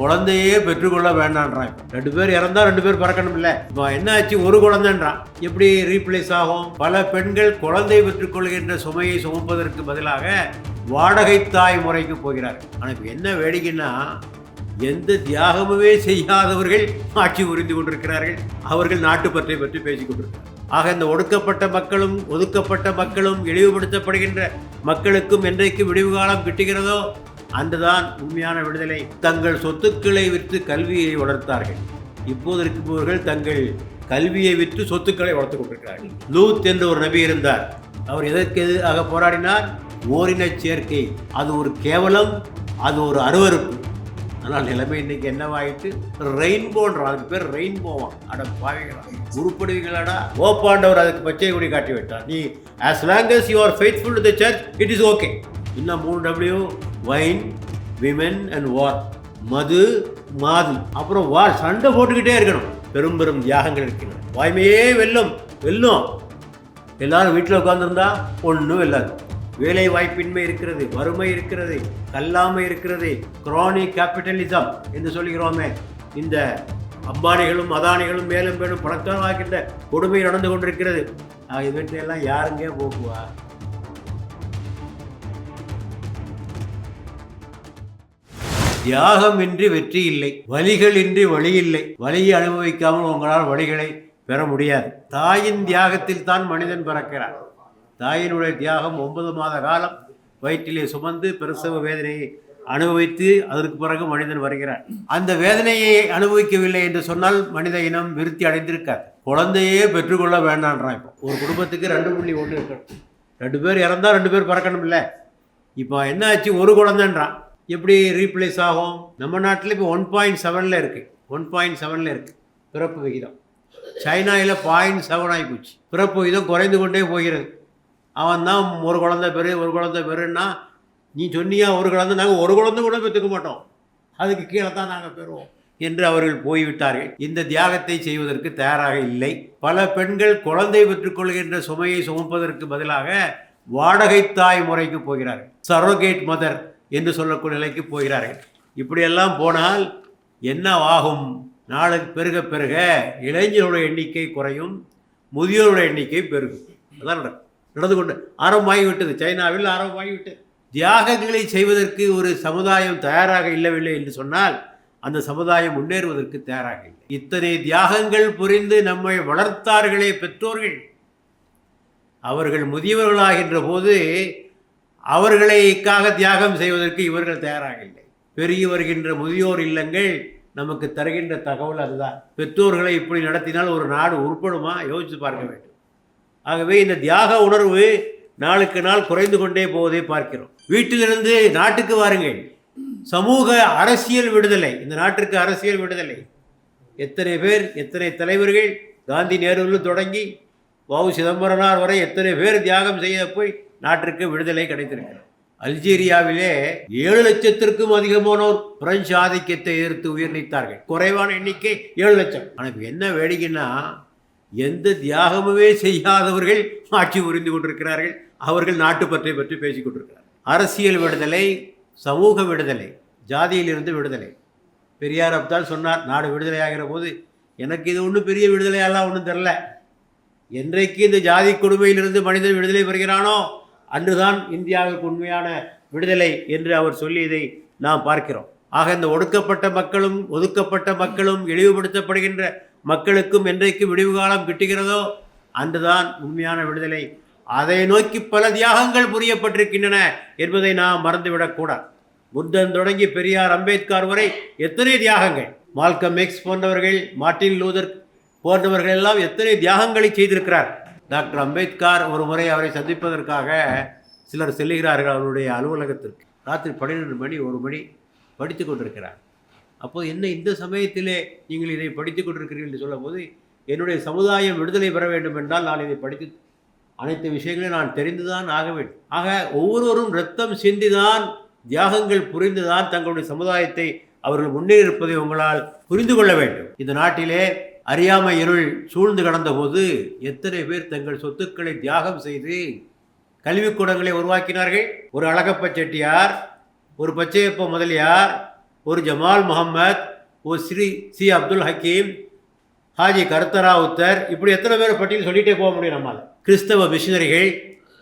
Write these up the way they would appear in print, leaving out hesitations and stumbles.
குழந்தையே பெற்றுக்கொள்ள வேண்டான்றான். 2 பேர் இறந்தா 2 பேர் பிறக்கணும் இல்ல. இப்போ என்ன ஆச்சு, ஒரு குழந்தைன்றான். எப்படி ரீப்ளேஸ் ஆகும்? பல பெண்கள் குழந்தை பெற்றுக்கொள்கின்ற சுமையை சுமப்பதற்கு பதிலாக வாடகை தாய் முறைக்கு போகிறார். ஆனால் இப்போ என்ன வேடிக்கைன்னா, எந்த தியாகமுமே செய்யாதவர்கள் ஆட்சி புரிந்து கொண்டிருக்கிறார்கள். அவர்கள் நாட்டுப்பற்றை பற்றி பேசிக் கொண்டிருக்கிறார்கள். ஆக இந்த ஒடுக்கப்பட்ட மக்களும் ஒதுக்கப்பட்ட மக்களும் இழிவுபடுத்தப்படுகின்ற மக்களுக்கும் என்றைக்கு விடிவு காலம் கிட்டுகிறதோ அன்றுதான் உண்மையான விடுதலை. தங்கள் சொத்துக்களை விற்று கல்வியை வளர்த்தார்கள். இப்போது இருப்பவர்கள் தங்கள் கல்வியை விற்று சொத்துக்களை வளர்த்துக் கொண்டிருக்கிறார்கள். லூத் என்று ஒரு நபி இருந்தார். அவர் எதற்கு எதிராக போராடினார்? ஓரின சேர்க்கை. அது ஒரு கேவலம், அது ஒரு அருவருப்பு. ஆனால் நிலைமை இன்னைக்கு என்னவாயிட்டு, ரெயின்போன்றான். அதுக்கு பேர் ரெயின்போவான். அட பாவிகளா, உருப்படுவீங்களாடா. ஓப்பாண்டவர் அதுக்கு பச்சை கொடி காட்டி விட்டார். நீ as long as you are faithful to the church, it is okay. இன்னும் 3W, wine, women and war. மது, மாது, அப்புறம் வார். சண்டை போட்டுக்கிட்டே இருக்கணும். பெரும் பெரும் தியாகங்கள் இருக்கின்றன. வாய்மையே வெல்லும். எல்லாரும் வீட்டில் உட்கார்ந்துருந்தா ஒன்றும் வெல்லாது. வேலை வாய்ப்பின்மை இருக்கிறது, வறுமை இருக்கிறது, கல்லாமை இருக்கிறது, குரானிக் கேபிட்டலிசம் என்று சொல்கிறோமே. இந்த அம்பானிகளும் அதானிகளும் மேலும் மேலும் பணக்காரமாகின்ற கொடுமை நடந்து கொண்டிருக்கிறது. இவற்றையெல்லாம் யாருங்க போக்குவா? தியாகம் இன்றி வெற்றி இல்லை, வலிகள் இன்றி வழி இல்லை. வலியை அனுபவிக்காமல் உங்களால் வழிகளை பெற முடியாது. தாயின் தியாகத்தில் தான் மனிதன் பிறக்கிறார். தாயினுடைய தியாகம் 9 மாத காலம் வயிற்றிலே சுமந்து பிரசவ வேதனையை அனுபவித்து அதற்கு பிறகு மனிதன் வருகிறார். அந்த வேதனையை அனுபவிக்கவில்லை என்று சொன்னால் மனித இனம் விருத்தி அடைந்திருக்காது. குழந்தையே பெற்றுக்கொள்ள வேண்டான்றான். இப்போ ஒரு குடும்பத்துக்கு 2.1 இருக்கணும். 2 பேர் இறந்தா 2 பேர் பிறக்கணும் இல்லை. இப்போ என்ன ஆச்சு, ஒரு குழந்தைன்றான். எப்படி ரீப்ளேஸ் ஆகும்? நம்ம நாட்டில் இப்போ 1.7 இருக்குது. 1.7 இருக்குது பிறப்பு விகிதம். சைனாவில் 0.7 ஆகி போச்சு. பிறப்பு விகிதம் குறைந்து கொண்டே போகிறது. அவன் தான் ஒரு குழந்தை பெருன்னா, நீ சொன்னியா ஒரு குழந்தை, நாங்கள் ஒரு குழந்தை கூட பெற்றுக்க மாட்டோம், அதுக்கு கீழே தான் நாங்கள் பெறுவோம் என்று அவர்கள் போய்விட்டார்கள். இந்த தியாகத்தை செய்வதற்கு தயாராக இல்லை. பல பெண்கள் குழந்தை பெற்றுக்கொள்கின்ற சுமையை சுமப்பதற்கு பதிலாக வாடகை தாய் முறைக்கு போகிறார்கள். சரோகேட் மதர் என்று சொல்லக்கூடிய நிலைக்கு போகிறார்கள். இப்படியெல்லாம் போனால் என்ன ஆகும்? நாளுக்கு பெருக பெருக இளைஞர்களுடைய எண்ணிக்கை குறையும், முதியோருடைய எண்ணிக்கை பெருகும். அதான் நடந்து கொண்டு ஆரம்பமாகிவிட்டது. சைனாவில் ஆரம்பமாகிவிட்டது. தியாகங்களை செய்வதற்கு ஒரு சமுதாயம் தயாராக இல்லவில்லை என்று சொன்னால் அந்த சமுதாயம் முன்னேறுவதற்கு தயாராக இல்லை. இத்தனை தியாகங்கள் புரிந்து நம்மை வளர்த்தார்களே பெற்றோர்கள், அவர்கள் முதியவர்களாகின்ற போது அவர்களுக்காக தியாகம் செய்வதற்கு இவர்கள் தயாராக இல்லை. பெருகி வருகின்ற முதியோர் இல்லங்கள் நமக்கு தருகின்ற தகவல் அதுதான். பெற்றோர்களை இப்படி நடத்தினால் ஒரு நாடு உருப்படுமா? யோசித்து பார்க்க வேண்டும். ஆகவே இந்த தியாக உணர்வு நாளுக்கு நாள் குறைந்து கொண்டே போவதை பார்க்கிறோம். வீட்டிலிருந்து நாட்டுக்கு வாருங்கள். சமூக அரசியல் விடுதலை, இந்த நாட்டிற்கு அரசியல் விடுதலை. எத்தனை பேர், எத்தனை தலைவர்கள், காந்தி நேருவில் தொடங்கி வ.உ. சிதம்பரனார் வரை எத்தனை பேர் தியாகம் செய்ய போய் நாட்டிற்கு விடுதலை கிடைத்திருக்கிறது. அல்ஜீரியாவிலே 7 லட்சத்திற்கும் அதிகமானோர் பிரெஞ்சு ஆதிக்கத்தை எதிர்த்து உயிர் நீத்தார்கள். குறைவான எண்ணிக்கை 7 லட்சம். ஆனால் என்ன வேடிக்கைன்னா, எந்த தியாகமுமே செய்யாதவர்கள் ஆட்சி புரிந்து கொண்டிருக்கிறார்கள். அவர்கள் நாட்டுப்பற்றை பற்றி பேசிக் கொண்டிருக்கிறார்கள். அரசியல் விடுதலை, சமூக விடுதலை, ஜாதியிலிருந்து விடுதலை. பெரியார் அப்பதான் சொன்னார், நாடு விடுதலை ஆகிற போது எனக்கு இது ஒன்றும் பெரிய விடுதலையெல்லாம் ஒன்றும் தெரில. என்றைக்கு இந்த ஜாதி கொடுமையிலிருந்து மனிதன் விடுதலை பெறுகிறானோ அன்றுதான் இந்தியாவுக்கு உண்மையான விடுதலை என்று அவர் சொல்லியதை நாம் பார்க்கிறோம். ஆக இந்த ஒடுக்கப்பட்ட மக்களும் ஒதுக்கப்பட்ட மக்களும் இழிவுபடுத்தப்படுகின்ற மக்களுக்கும் என்றைக்கு விடிவு காலம் கிட்டுகிறதோ அன்றுதான் உண்மையான விடுதலை. அதை நோக்கி பல தியாகங்கள் புரியப்பட்டிருக்கின்றன என்பதை நாம் மறந்துவிடக்கூடாது. புத்தன் தொடங்கி பெரியார், அம்பேத்கர் வரை எத்தனை தியாகங்கள். மால்கம் எக்ஸ் போன்றவர்கள், மார்ட்டின் லூதர் போன்றவர்கள் எல்லாம் எத்தனை தியாகங்களை செய்திருக்கிறார். டாக்டர் அம்பேத்கர் ஒரு முறை அவரை சந்திப்பதற்காக சிலர் செல்லுகிறார்கள் அவருடைய அலுவலகத்திற்கு. ராத்திரி 12 மணி 1 மணி படித்து கொண்டிருக்கிறார். அப்போது என்ன இந்த சமயத்திலே நீங்கள் இதை படித்து கொண்டிருக்கிறீர்கள் என்று சொல்லும் போது, என்னுடைய சமுதாயம் விடுதலை பெற வேண்டும் என்றால் நான் இதை படித்து அனைத்து விஷயங்களையும் நான் தெரிந்துதான் ஆக வேண்டும். ஆக ஒவ்வொருவரும் இரத்தம் சிந்திதான், தியாகங்கள் புரிந்துதான் தங்களுடைய சமுதாயத்தை அவர்கள் முன்னேறியிருப்பதை உங்களால் புரிந்து கொள்ள வேண்டும். இந்த நாட்டிலே அறியாமை இருள் சூழ்ந்து கடந்த போது எத்தனை பேர் தங்கள் சொத்துக்களை தியாகம் செய்து கல்விக்கூடங்களை உருவாக்கினார்கள். ஒரு அழகப்ப செட்டியார், ஒரு பச்சையப்ப முதலியார், ஒரு ஜமால் முகம்மது, ஒரு சி அப்துல் ஹக்கீம், ஹாஜி கர்த்தராவுத்தர், இப்படி எத்தனை பேர் பட்டியல் சொல்லிகிட்டே போக முடியும் நம்மால். கிறிஸ்தவ மிஷினரிகள்,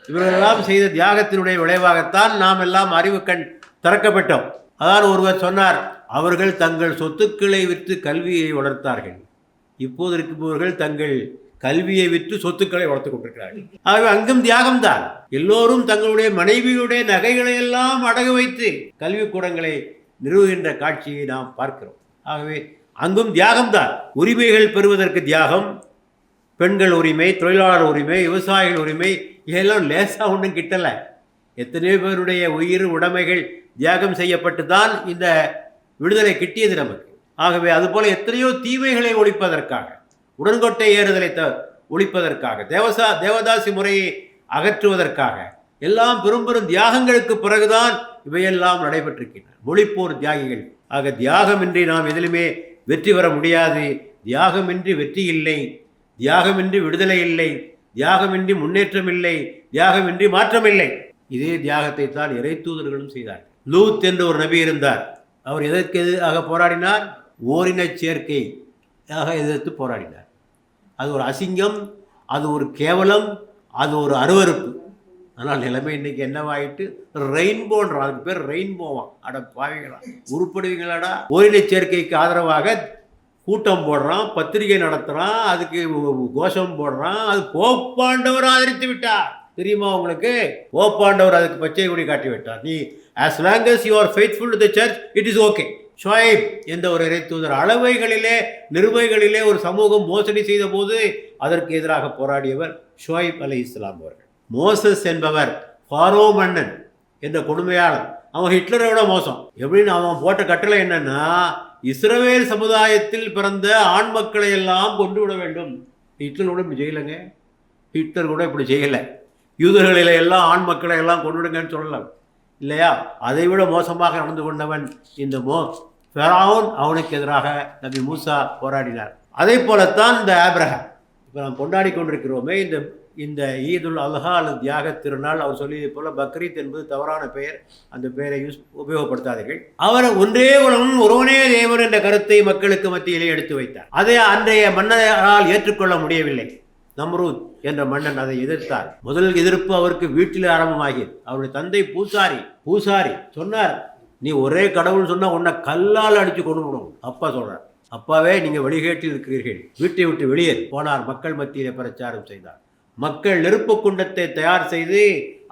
இவர்களெல்லாம் செய்த தியாகத்தினுடைய விளைவாகத்தான் நாம் எல்லாம் அறிவு கண் திறக்கப்பட்டோம். அதான் ஒருவர் சொன்னார், அவர்கள் தங்கள் சொத்துக்களை விற்று கல்வியை வளர்த்தார்கள், இப்போது இருப்பவர்கள் தங்கள் கல்வியை விற்று சொத்துக்களை வளர்த்து கொண்டிருக்கிறார்கள். ஆகவே அங்கும் தியாகம்தான். எல்லோரும் தங்களுடைய மனைவியுடைய நகைகளை எல்லாம் அடகு வைத்து கல்விக்கூடங்களை நிறுவுகின்ற காட்சியை நாம் பார்க்கிறோம். ஆகவே அங்கும் தியாகம்தான். உரிமைகள் பெறுவதற்கு தியாகம், பெண்கள் உரிமை, தொழிலாளர் உரிமை, விவசாயிகள் உரிமை, இதெல்லாம் லேசாக ஒன்றும் கிட்டலை. எத்தனையோ பேருடைய உயிர் உடைமைகள் தியாகம் செய்யப்பட்டு தான் இந்த விடுதலை கிட்டியது நமக்கு. ஆகவே அதுபோல எத்தனையோ தீமைகளை ஒழிப்பதற்காக, உடன்கொட்டை ஏறுதலை ஒழிப்பதற்காக, தேவதாசி முறையை அகற்றுவதற்காக எல்லாம் பெரும் பெரும் தியாகங்களுக்கு பிறகுதான் இவையெல்லாம் நடைபெற்றிருக்கின்றன. மொழிப்போர் தியாகிகள். ஆக தியாகமின்றி நாம் எதிலுமே வெற்றி பெற முடியாது. தியாகமின்றி வெற்றி இல்லை, தியாகமின்றி விடுதலை இல்லை, தியாகமின்றி முன்னேற்றம் இல்லை, தியாகமின்றி மாற்றம் இல்லை. இதே தியாகத்தை தான் இறை தூதர்களும் செய்தார். லூத் என்று ஒரு நபி இருந்தார். அவர் எதற்கு எதிராக போராடினார்? ஓரின சேர்க்கை எதிர்த்து போராடினார். அது ஒரு அசிங்கம், அது ஒரு கேவலம், அது ஒரு அருவருப்பு. ஆனால் நிலைமை இன்னைக்கு என்னவாயிட்டு, ரெயின்போன்றான். அதுக்கு பேர் ரெயின்போவான். அட பாவிங்களா, உருப்படுவீங்களாடா? ஓரின சேர்க்கைக்கு ஆதரவாக கூட்டம் போடுறான், பத்திரிகை நடத்துகிறான், அதுக்கு கோஷம் போடுறான். அது போப்பாண்டவர் ஆதரித்து விட்டார். தெரியுமா உங்களுக்கு? போப்பாண்டவர் அதுக்கு பச்சை கொடி காட்டி விட்டார். நீ as long as you are faithful to the church, it is okay. Shuaib என்ற ஒரு இறை தூதர் அளவைகளிலே நிறுவைகளிலே ஒரு சமூகம் மோசடி செய்த போது அதற்கு எதிராக போராடியவர் ஷுவைப் அலைஹிஸ்ஸலாம் அவர்கள். மோசஸ் என்பவர் ஃபாரோ மன்னன் என்ற கொடுமையாளன். அவன் ஹிட்லரோட மோசம். எப்படின்னு அவன் போட்ட கட்டளை என்னன்னா, இஸ்ரவேல் சமுதாயத்தில் பிறந்த ஆண் மக்களை எல்லாம் கொண்டு விட வேண்டும். ஹிட்லர் கூட இப்படி செய்யலைங்க. ஹிட்லர் கூட இப்படி செய்யலை. யூதர்களில் எல்லாம் ஆண் மக்களை எல்லாம் கொண்டு விடுங்கன்னு சொல்லலாம் இல்லையா? அதை விட மோசமாக நடந்து கொண்டவன் இந்த ஃபெரௌன். அவனுக்கு எதிராக நபி மூசா போராடினார். அதே போலத்தான் இந்த ஆபிரகாம். இப்போ நாம் கொண்டாடி கொண்டிருக்கிறோமே இந்த ஈதுல் அல்ஹா அல்லது தியாக திருநாள், அவர் சொல்லியது போல பக்ரீத் என்பது தவறான பெயர், அந்த பெயரை உபயோகப்படுத்தாதீர்கள். அவர் ஒன்றே உலகம் ஒருவனே தேவன் என்ற கருத்தை மக்களுக்கு மத்தியிலே எடுத்து வைத்தார். அதை அன்றைய மன்னரால் ஏற்றுக்கொள்ள முடியவில்லை. நம்ரூத் என்ற மன்னன் அதை எதிர்த்தார். முதல் எதிர்ப்பு அவருக்கு வீட்டில் ஆரம்பமாகியது. அவருடைய தந்தை பூசாரி சொன்னார், நீ ஒரே கடவுள் சொன்னா உன்னை கல்லால் அடிச்சு கொண்டு விடும். அப்பா சொல்றார், அப்பாவே நீங்க வழிகேட்டில் இருக்கிறீர்கள், வீட்டை விட்டு வெளியேறு. போனார். மக்கள் மத்தியிலே பிரச்சாரம் செய்தார். மக்கள் நெருப்பு குண்டத்தை தயார் செய்து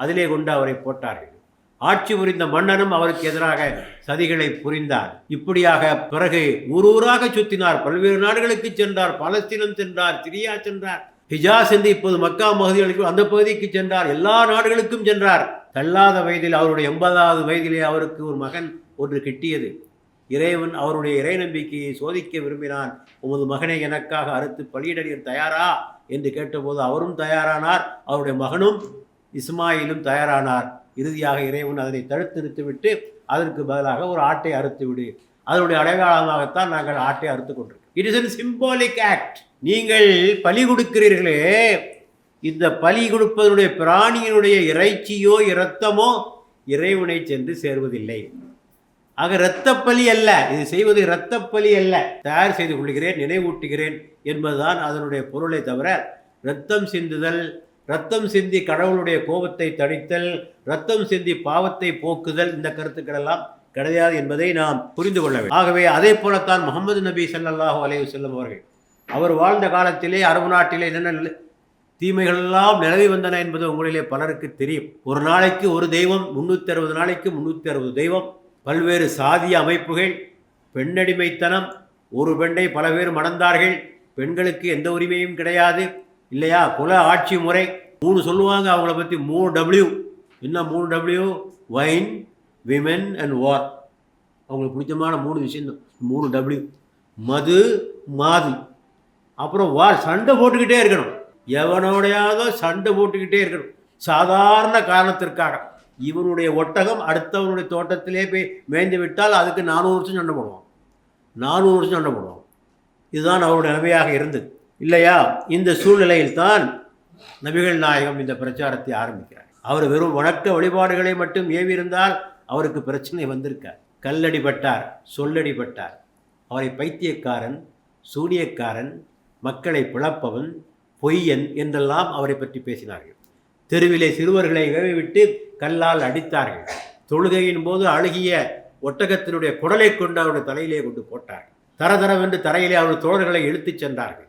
அதிலே கொண்டு அவரை போட்டார்கள். ஆட்சி புரிந்த மன்னனும் அவருக்கு எதிராக சதிகளை புரிந்தார். இப்படியாக பிறகு ஊராக சுத்தினார். பல்வேறு நாடுகளுக்கு சென்றார். பாலஸ்தீனம் சென்றார், சிரியா சென்றார், ஹிஜாஸ் என்று இப்போது மக்கா மகதிகளுக்கு அந்த பகுதிக்கு சென்றார். எல்லா நாடுகளுக்கும் சென்றார். தள்ளாத வயதில், அவருடைய 80வது வயதிலே அவருக்கு ஒரு மகன் ஒன்று கிட்டியது. இறைவன் அவருடைய இறை நம்பிக்கையை சோதிக்க விரும்பினான். உமது மகனை எனக்காக அறுத்து பலியிட தயாரா என்று கேட்டபோது அவரும் தயாரானார். அவருடைய மகனும் இஸ்மாயிலும் தயாரானார். இறுதியாக இறைவன் அதனை தடுத்து நிறுத்திவிட்டு அதற்கு பதிலாக ஒரு ஆட்டை அறுத்து விடு, அதனுடைய அடையாளமாகத்தான் நாங்கள் ஆட்டை அறுத்து கொண்டிருக்கோம். It is a symbolic act. நீங்கள் பலி கொடுக்கிறீர்களே, இந்த பலி கொடுப்பதனுடைய பிராணியினுடைய இறைச்சியோ இரத்தமோ இறைவனை சென்று சேர்வதில்லை. ஆக இரத்தப்பலி அல்ல இது செய்வது, இரத்தப்பலி அல்ல. தயார் செய்து கொள்கிறேன், நினைவூட்டுகிறேன் என்பதுதான் அதனுடைய பொருளை தவிர இரத்தம் சிந்துதல், இரத்தம் சிந்தி கடவுளுடைய கோபத்தை தணித்தல், இரத்தம் சிந்தி பாவத்தை போக்குதல், இந்த கருத்துக்கள் எல்லாம் கிடையாது என்பதை நாம் புரிந்து கொள்ள வேண்டும். ஆகவே அதே போலத்தான் முகமது நபி ஸல்லல்லாஹு அலைஹி வஸல்லம் அவர்கள், அவர் வாழ்ந்த காலத்திலே அரபு நாட்டிலே என்னென்ன தீமைகள் எல்லாம் நிலவி வந்தன என்பது உங்களிலே பலருக்கு தெரியும். ஒரு நாளைக்கு ஒரு தெய்வம், 360 நாளைக்கு 360 தெய்வம், பல்வேறு சாதிய அமைப்புகள், பெண்ணடிமைத்தனம், ஒரு பெண்ணை பல பேர் மணந்தார்கள், பெண்களுக்கு எந்த உரிமையும் கிடையாது இல்லையா, குல ஆட்சி முறை, 3 சொல்லுவாங்க அவங்கள பற்றி, 3W. என்ன 3W? Wine, women and war. அவங்களுக்கு பிடிச்சமான 3 விஷயம். 3W: மது, மாது, அப்புறம் வார். சண்டை போட்டுக்கிட்டே இருக்கணும், எவனோடையாவது சண்டை போட்டுக்கிட்டே இருக்கணும். சாதாரண காரணத்திற்காக இவனுடைய ஒட்டகம் அடுத்தவனுடைய தோட்டத்திலே போய் மேய்ந்து விட்டால் அதுக்கு 400 வருஷம் சண்டை போடுவான். 400 வருஷம் சண்டை போடுவான். இதுதான் அவருடைய நிலைமையாக இருந்தது இல்லையா? இந்த சூழ்நிலையில் தான் நபிகள் நாயகம் இந்த பிரச்சாரத்தை ஆரம்பிக்கிறார். அவர் வெறும் வணக்க வழிபாடுகளை மட்டும் ஏவி இருந்தால் அவருக்கு பிரச்சனை வந்திருக்கார். கல்லடிபட்டார், சொல்லடிபட்டார். அவரை பைத்தியக்காரன், சூனியக்காரன், மக்களை பிளப்பவன், பொய்யன் என்றெல்லாம் அவரை பற்றி பேசினார்கள். தெருவிலே சிறுவர்களை விட்டு கல்லால் அடித்தார்கள். தொழுகையின் போது அழுகிய ஒட்டகத்தினுடைய குடலை கொண்டு அவருடைய தலையிலே கொண்டு போட்டார்கள். தரதரவென்று தரையிலே அவருடைய தோழர்களை இழுத்துச் சென்றார்கள்.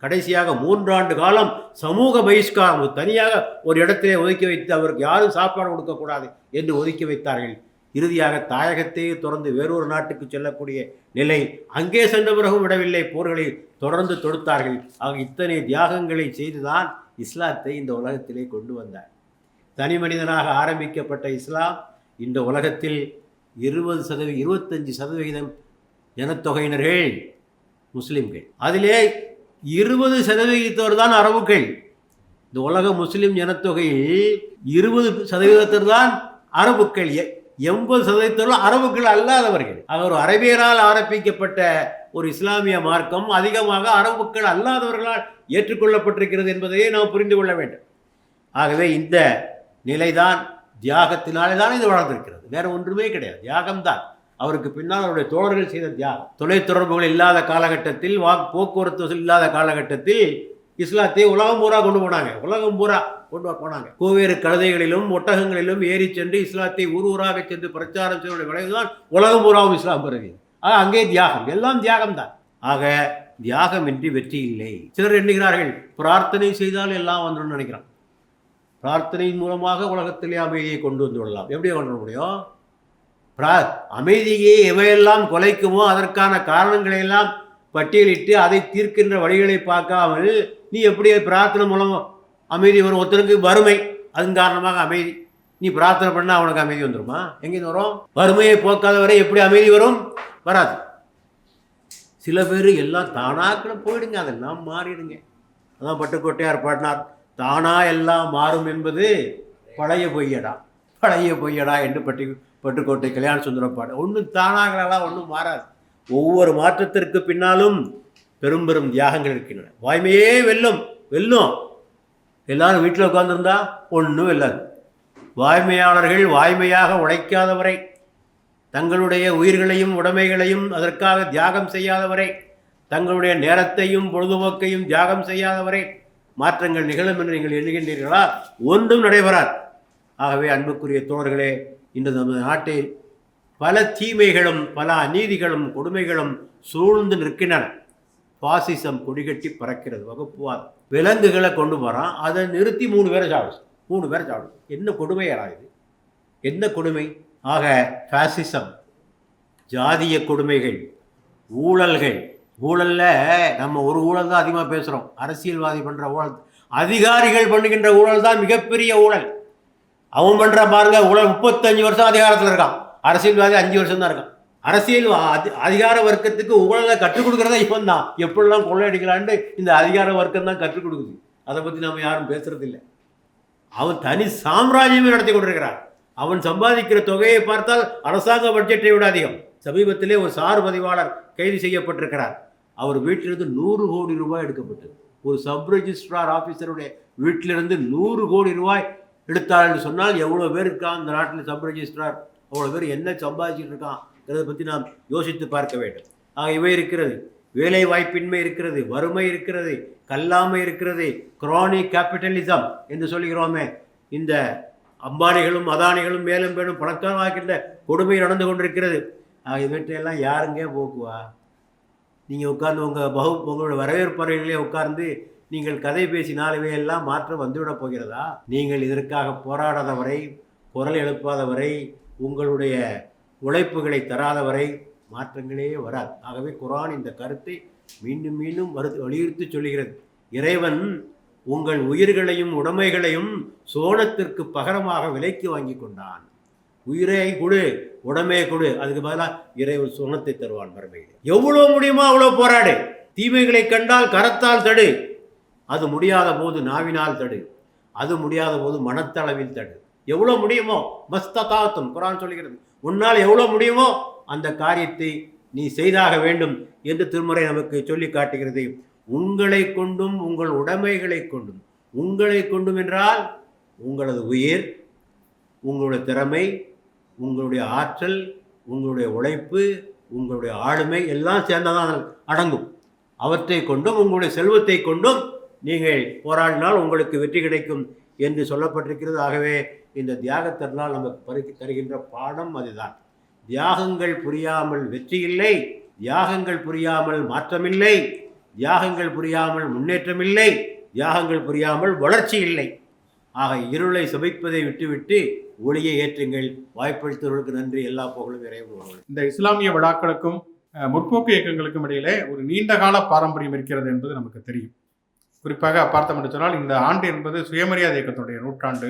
கடைசியாக 3 ஆண்டு காலம் சமூக பகிஷ்காரம், தனியாக ஒரு இடத்திலே ஒதுக்கி வைத்து அவருக்கு யாரும் சாப்பாடு கொடுக்கக்கூடாது என்று ஒதுக்கி வைத்தார்கள். இறுதியாக தாயகத்தையே தொடர்ந்து வேறொரு நாட்டுக்கு செல்லக்கூடிய நிலை. அங்கே சென்ற பிறகும் விடவில்லை, போர்களை தொடர்ந்து தொடுத்தார்கள். ஆக இத்தனை தியாகங்களை செய்துதான் இஸ்லாத்தை இந்த உலகத்திலே கொண்டு வந்தார். தனி மனிதனாக ஆரம்பிக்கப்பட்ட இஸ்லாம் இந்த உலகத்தில் 25% ஜனத்தொகையினர்கள் முஸ்லிம்கள். அதிலே 20% தான் அரபுக்கள். இந்த உலக முஸ்லிம் ஜனத்தொகையில் 20% தான் அரபுக்கள். 80% அரபுக்கள் அல்லாதவர்கள். ஒரு அரபியரால் ஆரம்பிக்கப்பட்ட ஒரு இஸ்லாமிய மார்க்கம் அதிகமாக அரபுக்கள் அல்லாதவர்களால் ஏற்றுக்கொள்ளப்பட்டிருக்கிறது என்பதையே நாம் புரிந்து கொள்ள வேண்டும். ஆகவே இந்த நிலைதான் தியாகத்தினாலே தான் இது வளர்ந்திருக்கிறது. வேற ஒன்றுமே கிடையாது, தியாகம்தான். அவருக்கு பின்னால் அவருடைய தோழர்கள் செய்த தியாகம். தொலைத்தொடர்புகள் இல்லாத காலகட்டத்தில், போக்குவரத்து இல்லாத காலகட்டத்தில் இஸ்லாத்தை உலகம் பூரா கொண்டு போனாங்க. உலகம் பூரா கொண்டு போனாங்க. கோவேறு கழுதைகளிலும் ஒட்டகங்களிலும் ஏறி சென்று இஸ்லாத்தை ஊராக சென்று பிரச்சாரம் செய்வதோட விளைவுதான் உலகம் பூராவும் இஸ்லாம் பிறகு. ஆக அங்கே தியாகம், எல்லாம் தியாகம்தான். ஆக தியாகமின்றி வெற்றி இல்லை. சிலர் எண்ணுகிறார்கள் பிரார்த்தனை செய்தால் எல்லாம் வந்துடும் நினைக்கிறான். பிரார்த்தனையின் மூலமாக உலகத்திலே அமைதியை கொண்டு வந்து விடலாம். எப்படி கொண்டு வர முடியும்? அமைதியை எவையெல்லாம் கொலைக்குமோ அதற்கான காரணங்களை எல்லாம் பட்டியலிட்டு அதை தீர்க்கின்ற வழிகளை பார்க்காமல் நீ எப்படி பிரார்த்தனை மூலம் அமைதி வரும்? ஒருத்தருக்கு வறுமை, அதன் காரணமாக அமைதி. நீ பிரார்த்தனை பண்ணால் அவனுக்கு அமைதி வந்துடுமா? எங்கேருந்து வரும்? வறுமையை போக்காதவரை எப்படி அமைதி வரும்? வராது. சில பேர் எல்லாம் தானாக்கில் போயிடுங்க, அதெல்லாம் மாறிடுங்க. அதான் பட்டுக்கோட்டையார் பாடினார், தானா எல்லாம் மாறும் என்பது பழைய பொய்யடா, பழைய பொய்யடா என்று பட்டுக்கோட்டை கல்யாண சுந்தரம் பாடு. ஒன்றும் தானாகலாம் ஒன்றும் மாறாது. ஒவ்வொரு மாற்றத்திற்கு பின்னாலும் பெரும் பெரும் தியாகங்கள் இருக்கின்றன. வாய்மையே வெல்லும். எல்லாரும் வீட்டில் உட்கார்ந்துருந்தா ஒன்றும் வெல்லாது. வாய்மையாளர்கள் வாய்மையாக உழைக்காதவரை, தங்களுடைய உயிர்களையும் உடைமைகளையும் அதற்காக தியாகம் செய்யாதவரை, தங்களுடைய நேரத்தையும் பொழுதுபோக்கையும் தியாகம் செய்யாதவரை மாற்றங்கள் நிகழும் என்று நீங்கள் எண்ணுகின்றீர்களா? ஒன்றும் நடைபெறாது. ஆகவே அன்புக்குரிய தோழர்களே, இன்று நமது நாட்டில் பல தீமைகளும் பல அநீதிகளும் கொடுமைகளும் சூழ்ந்து நிற்கின்றன. பாசிசம் கொடிகட்டி பறக்கிறது. வகுப்புவாதம். விலங்குகளை கொண்டு போகிறான், அதை நிறுத்தி 3 பேரை சாப்பிடும். என்ன கொடுமையாரா இது? என்ன கொடுமை? ஆக பாசிசம், ஜாதிய கொடுமைகள், ஊழல்கள். ஊழலில் நம்ம ஒரு ஊழல் தான் அதிகமாக பேசுகிறோம். அரசியல்வாதி பண்ணுற ஊழல், அதிகாரிகள் பண்ணுகின்ற ஊழல் தான் மிகப்பெரிய ஊழல். அவன் பண்ணுற பாருங்க ஊழல். 35 வருஷம் அதிகாரத்தில் இருக்கான். அரசியல்வாதி 5 வருஷம் தான் இருக்கான். அரசியல் அதிகார வர்க்கத்துக்கு ஊழலை கற்றுக் கொடுக்குறதா இவன் தான். எப்படிலாம் கொள்ளையடிக்கலான்னு இந்த அதிகார வர்க்கம் தான் கற்றுக் கொடுக்குது. அதை பற்றி நம்ம யாரும் பேசுறதில்லை. அவன் தனி சாம்ராஜ்யமே நடத்தி கொண்டிருக்கிறான். அவன் சம்பாதிக்கிற தொகையை பார்த்தால் அரசாங்க பட்ஜெட்டை விட அதிகம். சமீபத்திலே ஒரு சார் பதிவாளர் கைது செய்யப்பட்டிருக்கிறார். அவர் வீட்டிலிருந்து 100 கோடி ரூபாய் எடுக்கப்பட்டது. ஒரு சப் ரெஜிஸ்ட்ரார் ஆஃபீஸருடைய வீட்டிலிருந்து 100 கோடி ரூபாய் எடுத்தார் என்று சொன்னால் எவ்வளோ பேர் இருக்கான் இந்த நாட்டில்? சப் ரெஜிஸ்ட்ரார் அவ்வளோ பேர் என்ன சம்பாதிச்சுட்டு இருக்காங்கிறத பற்றி நாம் யோசித்து பார்க்க வேண்டும். ஆக இவை இருக்கிறது. வேலை வாய்ப்பின்மை இருக்கிறது, வறுமை இருக்கிறது, கல்லாமை இருக்கிறது, குரானிக் கேபிட்டலிசம் என்று சொல்கிறோமே. இந்த அம்பானிகளும் அதானிகளும் மேலும் மேலும் பணக்காரமாக்கின்ற கொடுமை நடந்து கொண்டிருக்கிறது. ஆக இவற்றையெல்லாம் யாருங்க போக்குவா? நீங்கள் உட்கார்ந்து உங்களோட வரவேற்பறைகளிலே உட்கார்ந்து நீங்கள் கதை பேசி 4 இவையெல்லாம் மாற்றம் வந்துவிடப் போகிறதா? நீங்கள் இதற்காக போராடாதவரை, குரல் எழுப்பாதவரை, உங்களுடைய உழைப்புகளை தராதவரை மாற்றங்களே வராது. ஆகவே குர்ஆன் இந்த கருத்தை மீண்டும் மீண்டும் வலியுறுத்தி சொல்கிறது. இறைவன் உங்கள் உயிர்களையும் உடைமைகளையும் சோனத்திற்கு பகரமாக விலைக்கு வாங்கி கொண்டான். உயிரை கொடு, உடமையை கொடு, அதுக்கு பதிலாக இறைவன் சோனத்தை தருவான் மறுமையில். எவ்வளோ முடியுமோ அவ்வளோ போராடு. தீமைகளை கண்டால் கரத்தால் தடு. அது முடியாத போது நாவினால் தடு. அது முடியாத போது மனத்தளவில் தடு. எவ்வளோ முடியுமோ மஸ்ததாத்தும் குர்ஆன் சொல்கிறது. உன்னால் எவ்வளோ முடியுமோ அந்த காரியத்தை நீ செய்தாக வேண்டும் என்று திருமறை நமக்கு சொல்லி காட்டுகிறது. உங்களை கொண்டும் உங்கள் உடைமைகளை கொண்டும், உங்களை கொண்டும் என்றால் உங்களது உயிர், உங்களுடைய திறமை, உங்களுடைய ஆற்றல், உங்களுடைய உழைப்பு, உங்களுடைய ஆளுமை எல்லாம் சேர்ந்ததான் அதில் அடங்கும். அவற்றை கொண்டும் உங்களுடைய செல்வத்தை கொண்டும் நீங்கள் போராடினால் உங்களுக்கு வெற்றி கிடைக்கும் என்று சொல்லப்பட்டிருக்கிறது. ஆகவே இந்த தியாக திருநாள் நமக்கு தருகின்ற பாடம் அதுதான். தியாகங்கள் புரியாமல் வெற்றி இல்லை, தியாகங்கள் புரியாமல் மாற்றமில்லை, தியாகங்கள் புரியாமல் முன்னேற்றமில்லை, தியாகங்கள் புரியாமல் வளர்ச்சி இல்லை. ஆக இருளை சபிப்பதை விட்டுவிட்டு ஒளியை ஏற்றுங்கள். வாய்ப்பளித்தவர்களுக்கு நன்றி. எல்லா புகழும் இறைவன். இந்த இஸ்லாமிய விழாக்களுக்கும் முற்போக்கு இயக்கங்களுக்கும் இடையிலே ஒரு நீண்டகால பாரம்பரியம் இருக்கிறது என்பது நமக்கு தெரியும். குறிப்பாக பார்த்தோம் என்று சொன்னால் இந்த ஆண்டு என்பது சுயமரியாதை இயக்கத்துடைய நூற்றாண்டு,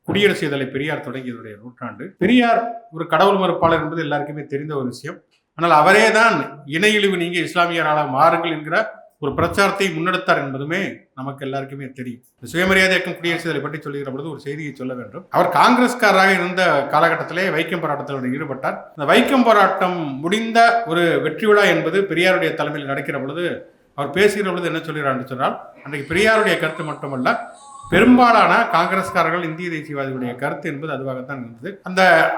குடியரசு இதழை பெரியார் தொடங்கியதுடைய நூற்றாண்டு. பெரியார் ஒரு கடவுள் மறுப்பாளர் என்பது எல்லாருக்குமே தெரிந்த ஒரு விஷயம். ஆனால் அவரே தான் இணையிழிவு நீங்க இஸ்லாமியராக மாறுங்கள் என்கிற ஒரு பிரச்சாரத்தை முன்னெடுத்தார் என்பதுமே நமக்கு எல்லாருக்குமே தெரியும். சுயமரியாதை இயக்கம் குடியரசு இதழை பற்றி சொல்லுகிற பொழுது ஒரு செய்தியை சொல்ல வேண்டும். அவர் காங்கிரஸ்காரராக இருந்த காலகட்டத்திலே வைக்கம் போராட்டத்தில் ஈடுபட்டார். இந்த வைக்கம் போராட்டம் முடிந்த ஒரு வெற்றி விழா என்பது பெரியாருடைய தலைமையில் நடக்கிற பொழுது அவர் பேசுகிற பொழுது என்ன சொல்கிறார் என்று சொன்னால், அன்றைக்கு பெரியாருடைய கருத்து மட்டுமல்ல, பெரும்பாலான காங்கிரஸ்காரர்கள் இந்திய தேசியவாதிகளுடைய கருத்து என்பது அதுவாகத்தான் இருந்தது.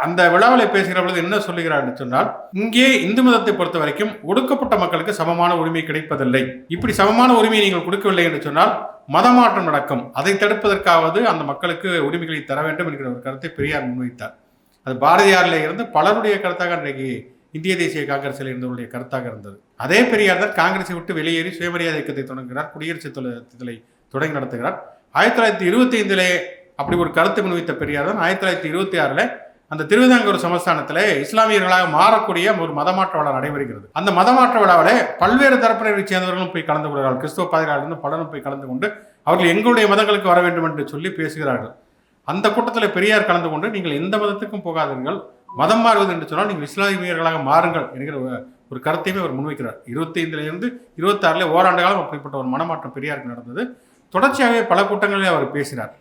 அந்த விழாவில் பேசுகிற பொழுது என்ன சொல்லுகிறார் என்று சொன்னால், இங்கே இந்து மதத்தை பொறுத்த வரைக்கும் ஒடுக்கப்பட்ட மக்களுக்கு சமமான உரிமை கிடைப்பதில்லை. இப்படி சமமான உரிமையை நீங்கள் கொடுக்கவில்லை என்று சொன்னால் மதமாற்றம் நடக்கும். அதை தடுப்பதற்காவது அந்த மக்களுக்கு உரிமைகளை தர வேண்டும் என்கிற ஒரு கருத்தை பெரியார் முன்வைத்தார். அது பாரதியாரில் இருந்து பலருடைய கருத்தாக அன்றைக்கு இந்திய தேசிய காங்கிரஸில் இருந்தவருடைய கருத்தாக இருந்தது. அதே பெரியார் தான் காங்கிரஸை விட்டு வெளியேறி சுயமரியாதை இயக்கத்தை தொடங்குகிறார், குடியரசு இதழை தொடங்கி நடத்துகிறார். 1925 அப்படி ஒரு கருத்தை முன்வைத்த பெரியார் தான் 1926 அந்த திருவிதாங்கூர் சமஸ்தானத்தில் இஸ்லாமியர்களாக மாறக்கூடிய ஒரு மதமாற்ற விழா நடைபெறுகிறது. அந்த மதமாற்ற விழாவில் பல்வேறு தரப்பினரை சேர்ந்தவர்களும் போய் கலந்து கொள்கிறார்கள். கிறிஸ்துவ பாதிரியாரிலிருந்து பலரும் போய் கலந்து கொண்டு அவர்கள் எங்களுடைய மதங்களுக்கு வர வேண்டும் என்று சொல்லி பேசுகிறார்கள். அந்த கூட்டத்தில் பெரியார் கலந்து கொண்டு, நீங்கள் எந்த மதத்துக்கும் போகாதீர்கள், மதம் மாறுவது என்று சொன்னால் நீங்கள் இஸ்லாமியர்களாக மாறுங்கள் என்கிற ஒரு கருத்தையுமே அவர் முன்வைக்கிறார். 25 26 ஓராண்டு காலம் அப்படிப்பட்ட ஒரு மனமாற்றம் பெரியாருக்கு நடந்தது. தொடர்ச்சியாகவே பல கூட்டங்களில் அவர் பேசினார்.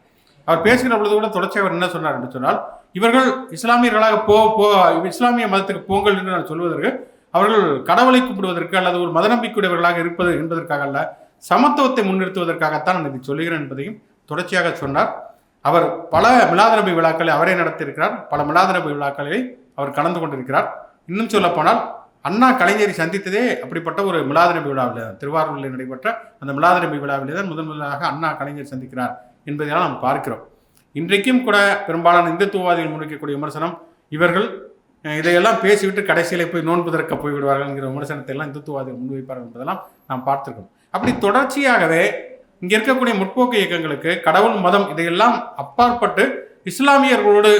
அவர் பேசுகிற பொழுது கூட தொடர்ச்சியாக அவர் என்ன சொன்னார் என்று சொன்னால், இவர்கள் இஸ்லாமியர்களாக இஸ்லாமிய மதத்துக்கு போங்கள் என்று நான் சொல்வதற்கு அவர்கள் கடவுளை கூப்பிடுவதற்கு அல்லது ஒரு மத நம்பிக்கையுடையவர்களாக இருப்பது என்பதற்காக அல்ல, சமத்துவத்தை முன்னிறுத்துவதற்காகத்தான் நான் இதை சொல்லுகிறேன் என்பதையும் தொடர்ச்சியாக சொன்னார். அவர் பல மிலாது நபி விழாக்களை அவரே நடத்தியிருக்கிறார். பல மிலாது நபி விழாக்களை அவர் கலந்து கொண்டிருக்கிறார். இன்னும் சொல்லப்போனால் அண்ணா கலைஞரை சந்தித்ததே அப்படிப்பட்ட ஒரு மிலாது நபி விழாவில், திருவாரூரில் நடைபெற்ற அந்த மிலாது நபி விழாவிலே தான் முதலாக அண்ணா கலைஞர் சந்திக்கிறார் என்பதையெல்லாம் நாம் பார்க்கிறோம். இன்றைக்கும் கூட பெரும்பாலான இந்துத்துவவாதிகள் முன்வைக்கக்கூடிய விமர்சனம், இவர்கள் இதையெல்லாம் பேசிவிட்டு கடைசியில போய் நோன்பு திறக்க போய்விடுவார்கள் என்கிற விமர்சனத்தை எல்லாம் இந்துத்துவவாதிகள் முன்வைப்பார்கள் என்பதெல்லாம் நாம் பார்த்திருக்கோம். அப்படி தொடர்ச்சியாகவே இங்கே இருக்கக்கூடிய முற்போக்கு இயக்கங்களுக்கு கடவுள் மதம் இதையெல்லாம் அப்பாற்பட்டு இஸ்லாமியர்களோடு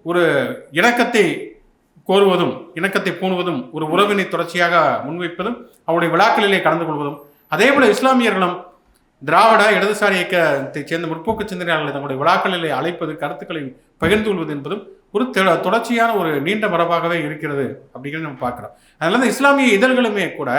ஒரு இணக்கத்தை கோருவதும் இணக்கத்தை பூணுவதும் ஒரு உறவினை தொடர்ச்சியாக முன்வைப்பதும் அவருடைய விழாக்களிலே கலந்து கொள்வதும், அதே போல இஸ்லாமியர்களும் திராவிட இடதுசாரி இயக்கத்தை சேர்ந்த முற்போக்கு சிந்தனையாளர்களை தங்களுடைய விழாக்களிலே அழைப்பது, கருத்துக்களை பகிர்ந்து கொள்வது என்பதும் ஒரு தொடர்ச்சியான ஒரு நீண்ட மரபாகவே இருக்கிறது அப்படிங்கிறது நம்ம பார்க்குறோம். அதனால இஸ்லாமிய இதழ்களுமே கூட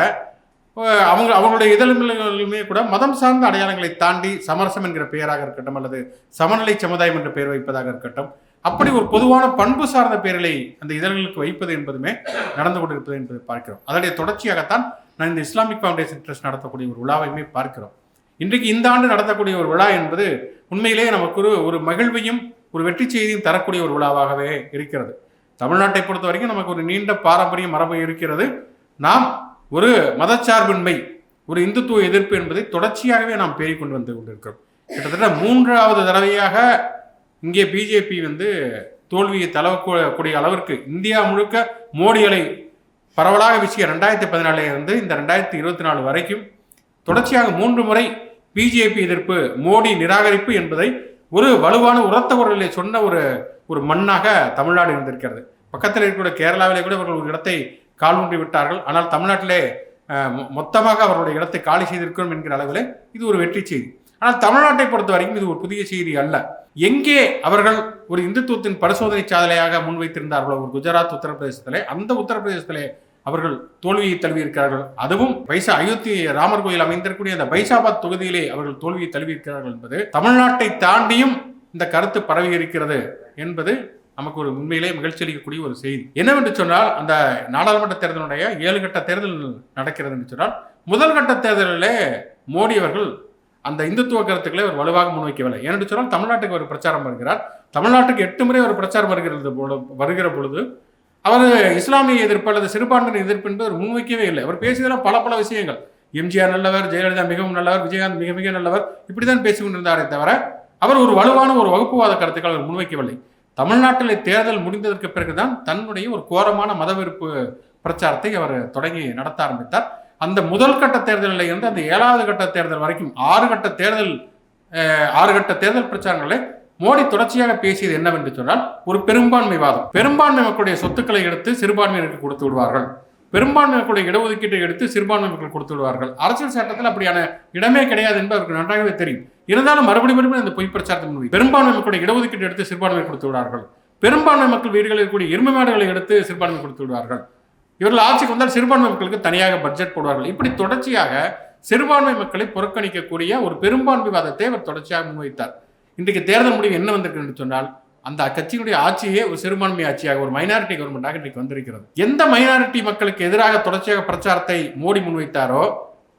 அவங்களுடைய இதழ்களுமே கூட மதம் சார்ந்த அடையாளங்களை தாண்டி சமரசம் என்கிற பெயராக இருக்கட்டும் அல்லது சமநிலை சமுதாயம் என்ற பெயர் வைப்பதாக இருக்கட்டும், அப்படி ஒரு பொதுவான பண்பு சார்ந்த பெயர்களை அந்த இதழ்களுக்கு வைப்பது என்பதுமே நடந்து கொண்டிருப்பது என்பதை பார்க்கிறோம். அதனுடைய தொடர்ச்சியாகத்தான் நான் இந்த இஸ்லாமிக் ஃபவுண்டேஷன் ட்ரஸ்ட் நடத்தக்கூடிய ஒரு விழாவையுமே பார்க்கிறோம். இன்றைக்கு இந்த ஆண்டு நடத்தக்கூடிய ஒரு விழா என்பது உண்மையிலேயே நமக்கு ஒரு மகிழ்வையும் ஒரு வெற்றி செய்தியும் தரக்கூடிய ஒரு விழாவாகவே இருக்கிறது. தமிழ்நாட்டை பொறுத்த வரைக்கும் நமக்கு ஒரு நீண்ட பாரம்பரிய மரபு இருக்கிறது. நாம் ஒரு மதச்சார்பின்மை, ஒரு இந்துத்துவ எதிர்ப்பு என்பதை தொடர்ச்சியாகவே நாம் பேரிக்கொண்டு வந்து கொண்டிருக்கிறோம். கிட்டத்தட்ட 3வது தடவையாக இங்கே பிஜேபி தோல்வியை தளவக்கூடிய அளவிற்கு இந்தியா முழுக்க மோடிகளை பரவலாக வீசிய 2014 இந்த 2024 வரைக்கும் தொடர்ச்சியாக 3 முறை பிஜேபி எதிர்ப்பு, மோடி நிராகரிப்பு என்பதை ஒரு வலுவான உரத்த குரலில் சொன்ன ஒரு மண்ணாக தமிழ்நாடு இருந்திருக்கிறது. பக்கத்தில் இருக்கிற கேரளாவிலே கூட அவர்கள் ஒரு இடத்தை கால் ஊன்றி விட்டார்கள். ஆனால் தமிழ்நாட்டிலே மொத்தமாக அவருடைய இடத்தை காலி செய்திருக்கிறோம் என்கிற அளவில் இது ஒரு வெற்றி செய்தி. ஆனால் தமிழ்நாட்டை பொறுத்த வரைக்கும் இது ஒரு புதிய செய்தி அல்ல. எங்கே அவர்கள் ஒரு இந்துத்துவத்தின் பரிசோதனை சாதனையாக முன்வைத்திருந்தார்களோ ஒரு குஜராத், உத்தரப்பிரதேசத்திலே, அந்த உத்தரப்பிரதேசத்திலே அவர்கள் தோல்வியை தழுவியிருக்கிறார்கள். அதுவும் அயோத்தி ராமர் கோயில் அமைந்திருக்கக்கூடிய அந்த பைசாபாத் தொகுதியிலே அவர்கள் தோல்வியை தழுவியிருக்கிறார்கள் என்பது தமிழ்நாட்டை தாண்டியும் இந்த கருத்து பரவி இருக்கிறது என்பது நமக்கு ஒரு உண்மையிலே மகிழ்ச்சி அளிக்கக்கூடிய ஒரு செய்தி. என்னவென்று சொன்னால், அந்த நாடாளுமன்ற தேர்தலுடைய 7 கட்ட தேர்தல் நடக்கிறது என்று சொன்னால், முதல் கட்ட தேர்தலிலே மோடி அவர்கள் அந்த இந்துத்துவ கருத்துக்களை ஒரு வலுவாக முன்வைக்கவில்லை. ஏனென்று சொன்னால் தமிழ்நாட்டுக்கு ஒரு பிரச்சாரம் வருகிறார். தமிழ்நாட்டுக்கு 8 முறை ஒரு பிரச்சாரம் வருகிற பொழுது அவர் இஸ்லாமிய எதிர்ப்பு அல்லது சிறுபான்மையினர் எதிர்ப்பு என்று அவர் முன்வைக்கவே இல்லை. அவர் பேசியதெல்லாம் பல விஷயங்கள். எம்ஜிஆர் நல்லவர், ஜெயலலிதா மிகவும் நல்லவர், விஜயகாந்த் மிக மிக நல்லவர், இப்படிதான் பேசிக்கொண்டிருந்தாரே தவிர அவர் ஒரு வலுவான ஒரு வகுப்புவாத கருத்துக்கள் அவர் முன்வைக்கவில்லை. தமிழ்நாட்டில் தேர்தல் முடிந்ததற்கு பிறகுதான் தன்னுடைய ஒரு கோரமான மதவெறுப்பு பிரச்சாரத்தை அவர் தொடங்கி நடத்த ஆரம்பித்தார். அந்த முதல் கட்ட தேர்தலில் இருந்து அந்த 7வது கட்ட தேர்தல் வரைக்கும் 6 கட்ட தேர்தல் பிரச்சாரங்களை மோடி தொடர்ச்சியாக பேசியது என்னவென்று சொன்னால் ஒரு பெரும்பான்மைவாதம். பெரும்பான்மை மக்களுடைய சொத்துக்களை எடுத்து சிறுபான்மையினருக்கு கொடுத்து விடுவார்கள், பெரும்பான்மை மக்களுடைய இடஒதுக்கீட்டை எடுத்து சிறுபான்மை மக்கள் கொடுத்து விடுவார்கள். அரசியல் சட்டத்தில் அப்படியான இடமே கிடையாது என்று அவருக்கு நன்றாகவே தெரியும். இருந்தாலும் மறுபடியும் அந்த பொய் பிரச்சாரத்தை முன்வை பெரும்பான்மை மக்களுடைய இடஒதுக்கீட்டை எடுத்து சிறுபான்மை கொடுத்து விடுவார்கள், பெரும்பான்மை மக்கள் வீடுகளில் இருக்கக்கூடிய எருமை மாடுகளை எடுத்து சிறுபான்மை கொடுத்து விடுவார்கள், இவர்கள் ஆட்சிக்கு வந்தால் சிறுபான்மை மக்களுக்கு தனியாக பட்ஜெட் போடுவார்கள். இப்படி தொடர்ச்சியாக சிறுபான்மை மக்களை புறக்கணிக்கக்கூடிய ஒரு பெரும்பான்மைவாதத்தை அவர் தொடர்ச்சியாக முன்வைத்தார். இன்றைக்கு தேர்தல் முடிவு என்ன வந்திருக்கு என்று சொன்னால் அந்த கட்சியினுடைய ஆட்சியே ஒரு சிறுபான்மை ஆட்சியாக, ஒரு மைனாரிட்டி கவர்மெண்டாக இன்றைக்கு வந்திருக்கிறது. எந்த மைனாரிட்டி மக்களுக்கு எதிராக தொடர்ச்சியாக பிரச்சாரத்தை மோடி முன்வைத்தாரோ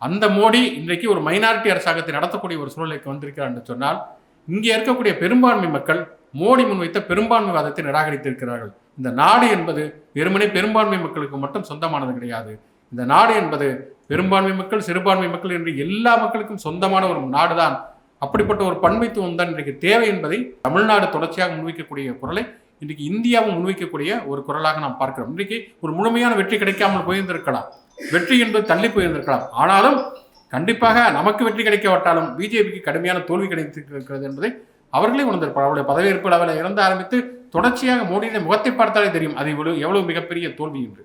அந்த மோடி இன்றைக்கு ஒரு மைனாரிட்டி அரசாங்கத்தை நடத்தக்கூடிய ஒரு சூழலுக்கு வந்திருக்கிறார் என்று சொன்னால் இங்கே இருக்கக்கூடிய பெரும்பான்மை மக்கள் மோடி முன்வைத்த பெரும்பான்மைவாதத்தை நிராகரித்திருக்கிறார்கள். இந்த நாடு என்பது வெறுமனே பெரும்பான்மை மக்களுக்கு மட்டும் சொந்தமானது கிடையாது. இந்த நாடு என்பது பெரும்பான்மை மக்கள், சிறுபான்மை மக்கள் என்று எல்லா மக்களுக்கும் சொந்தமான ஒரு நாடுதான். அப்படிப்பட்ட ஒரு பன்மைத்துவம் தான் இன்றைக்கு தேவை என்பதை தமிழ்நாடு தொடர்ச்சியாக முன்வைக்கக்கூடிய குரலை இன்றைக்கு இந்தியாவும் முன்வைக்கக்கூடிய ஒரு குரலாக நாம் பார்க்கிறோம். இன்றைக்கு ஒரு முழுமையான வெற்றி கிடைக்காமல் போயிருந்திருக்கலாம், வெற்றி என்பது தள்ளி போயிருந்திருக்கலாம். ஆனாலும் கண்டிப்பாக நமக்கு வெற்றி கிடைக்காவிட்டாலும் பிஜேபிக்கு கடுமையான தோல்வி கிடைத்திருக்கிறது என்பதை அவர்களே உணர்ந்திருப்பார். அவருடைய பதவியேற்பு அளவில் இறந்து ஆரம்பித்து தொடர்ச்சியாக மோடியுடைய முகத்தை பார்த்தாலே தெரியும் அது எவ்வளவு மிகப்பெரிய தோல்வி என்று.